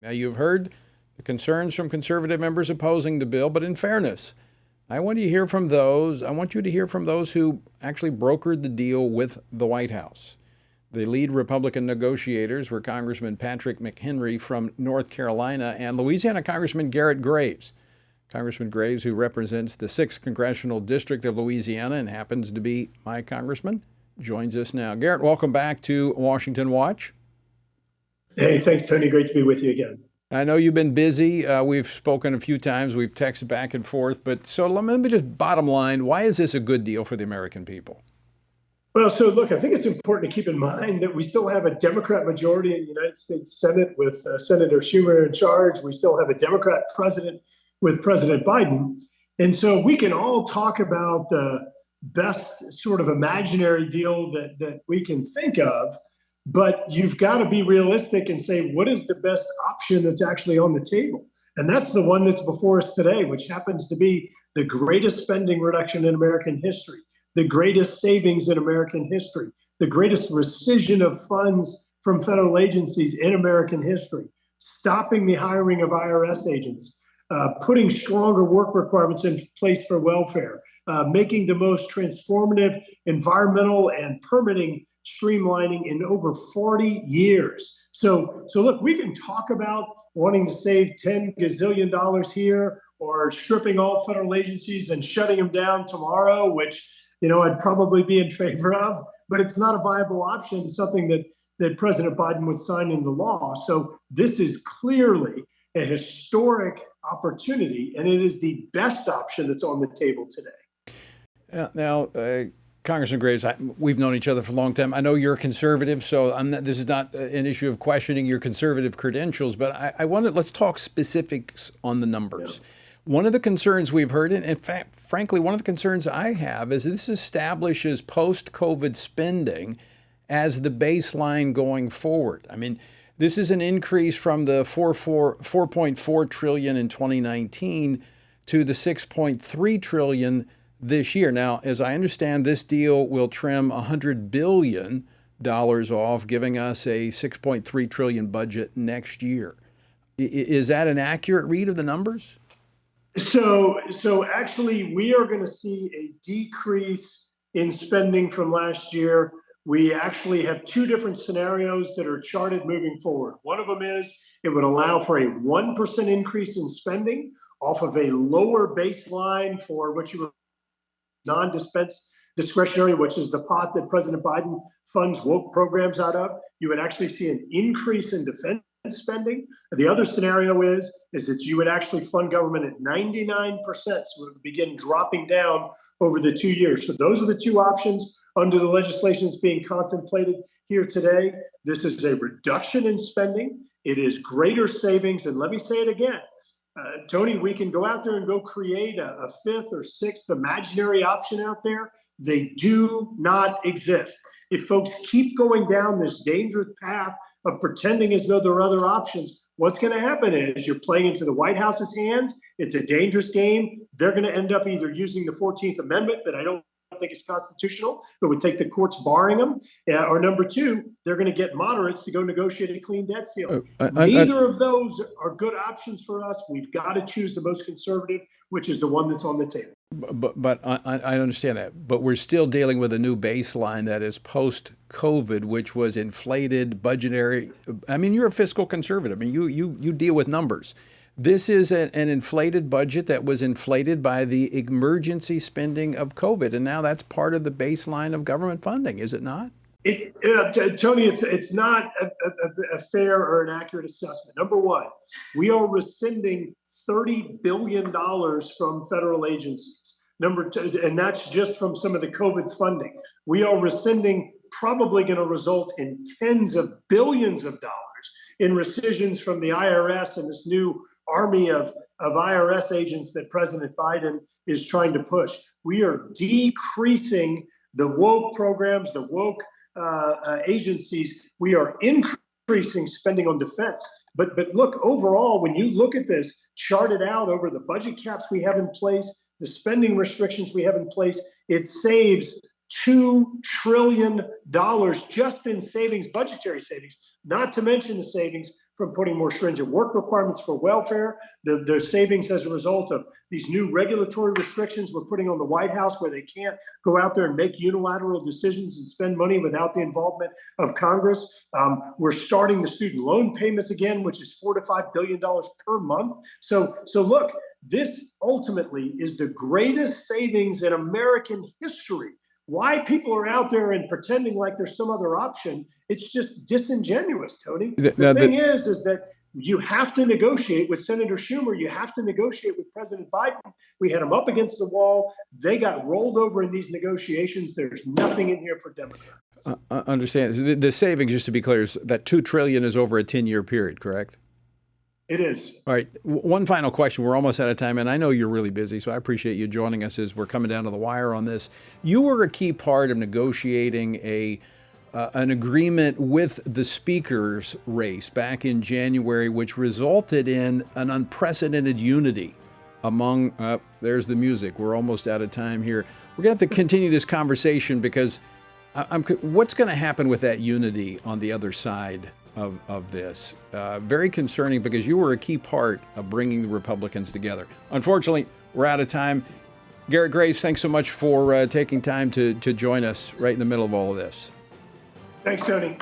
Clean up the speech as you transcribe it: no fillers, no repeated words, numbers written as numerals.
Now, you've heard the concerns from conservative members opposing the bill, but in fairness, I want you to hear from those. I want you to hear from those who actually brokered the deal with the White House. The lead Republican negotiators were Congressman Patrick McHenry from North Carolina and Louisiana Congressman Garret Graves. Congressman Graves, who represents the 6th Congressional District of Louisiana and happens to be my congressman, joins us now. Garret, welcome back to Washington Watch. Hey, thanks, Tony. Great to be with you again. I know you've been busy. We've spoken a few times. We've texted back and forth. But so let me just bottom line, why is this a good deal for the American people? Well, so look, I think it's important to keep in mind that we still have a Democrat majority in the United States Senate with Senator Schumer in charge. We still have a Democrat president with President Biden. And so we can all talk about the best sort of imaginary deal that we can think of, but you've got to be realistic and say, what is the best option that's actually on the table? And that's the one that's before us today, which happens to be the greatest spending reduction in American history, the greatest savings in American history, the greatest rescission of funds from federal agencies in American history, stopping the hiring of IRS agents, putting stronger work requirements in place for welfare, making the most transformative environmental and permitting streamlining in over 40 years. So look, we can talk about wanting to save $10 gazillion here or stripping all federal agencies and shutting them down tomorrow, which I'd probably be in favor of, but it's not a viable option, something that President Biden would sign into law. So this is clearly a historic opportunity, and it is the best option that's on the table today. Now, Congressman Graves, we've known each other for a long time. I know you're a conservative, so this is not an issue of questioning your conservative credentials, but let's talk specifics on the numbers. Yeah. One of the concerns we've heard, and in fact, frankly, one of the concerns I have is this establishes post-COVID spending as the baseline going forward. I mean, this is an increase from the 4.4 trillion in 2019 to the 6.3 trillion this year. Now, as I understand, this deal will trim $100 billion off, giving us a 6.3 trillion budget next year. Is that an accurate read of the numbers? So actually, we are going to see a decrease in spending from last year. We actually have two different scenarios that are charted moving forward. One of them is it would allow for a 1% increase in spending off of a lower baseline for what you non-dispense discretionary, which is the pot that President Biden funds woke programs out of. You would actually see an increase in defense spending. The other scenario is that you would actually fund government at 99%, so it would begin dropping down over the 2 years. So those are the two options under the legislation that's being contemplated here today. This is a reduction in spending. It is greater savings. And let me say it again, Tony, we can go out there and go create a fifth or sixth imaginary option out there. They do not exist. If folks keep going down this dangerous path of pretending as though there are other options, what's going to happen is you're playing into the White House's hands. It's a dangerous game. They're going to end up either using the 14th Amendment that I don't think is constitutional, but would take the courts barring them, or number two, they're going to get moderates to go negotiate a clean debt ceiling. Neither of those are good options for us. We've got to choose the most conservative, which is the one that's on the table. But I understand that. But we're still dealing with a new baseline that is post-COVID, which was inflated budgetary. I mean, you're a fiscal conservative. I mean, you deal with numbers. This is an inflated budget that was inflated by the emergency spending of COVID, and now that's part of the baseline of government funding, is it not? Tony, it's not a fair or an accurate assessment. Number one, we are rescinding $30 billion from federal agencies. Number two, and that's just from some of the COVID funding. We are rescinding probably going to result in tens of billions of dollars in rescissions from the IRS and this new army of IRS agents that President Biden is trying to push. We are decreasing the woke programs, the woke agencies. We are increasing spending on defense. But look, overall, when you look at this charted out over the budget caps we have in place, the spending restrictions we have in place, it saves $2 trillion just in savings, budgetary savings, not to mention the savings from putting more stringent work requirements for welfare, the savings as a result of these new regulatory restrictions we're putting on the White House where they can't go out there and make unilateral decisions and spend money without the involvement of Congress. We're starting the student loan payments again, which is $4 to $5 billion per month. So look, this ultimately is the greatest savings in American history. Why people are out there and pretending like there's some other option, it's just disingenuous, Tony. The thing is that you have to negotiate with Senator Schumer. You have to negotiate with President Biden. We had them up against the wall. They got rolled over in these negotiations. There's nothing in here for Democrats. Understand. The savings, just to be clear, is that $2 trillion is over a 10-year period, correct? It is. All right. One final question. We're almost out of time, and I know you're really busy, so I appreciate you joining us as we're coming down to the wire on this. You were a key part of negotiating an agreement with the speaker's race back in January, which resulted in an unprecedented unity among, there's the music. We're almost out of time here. We're going to have to continue this conversation because what's going to happen with that unity on the other side of this? Very concerning because you were a key part of bringing the Republicans together. Unfortunately, we're out of time. Garret Graves, thanks so much for taking time to join us right in the middle of all of this. Thanks, Tony.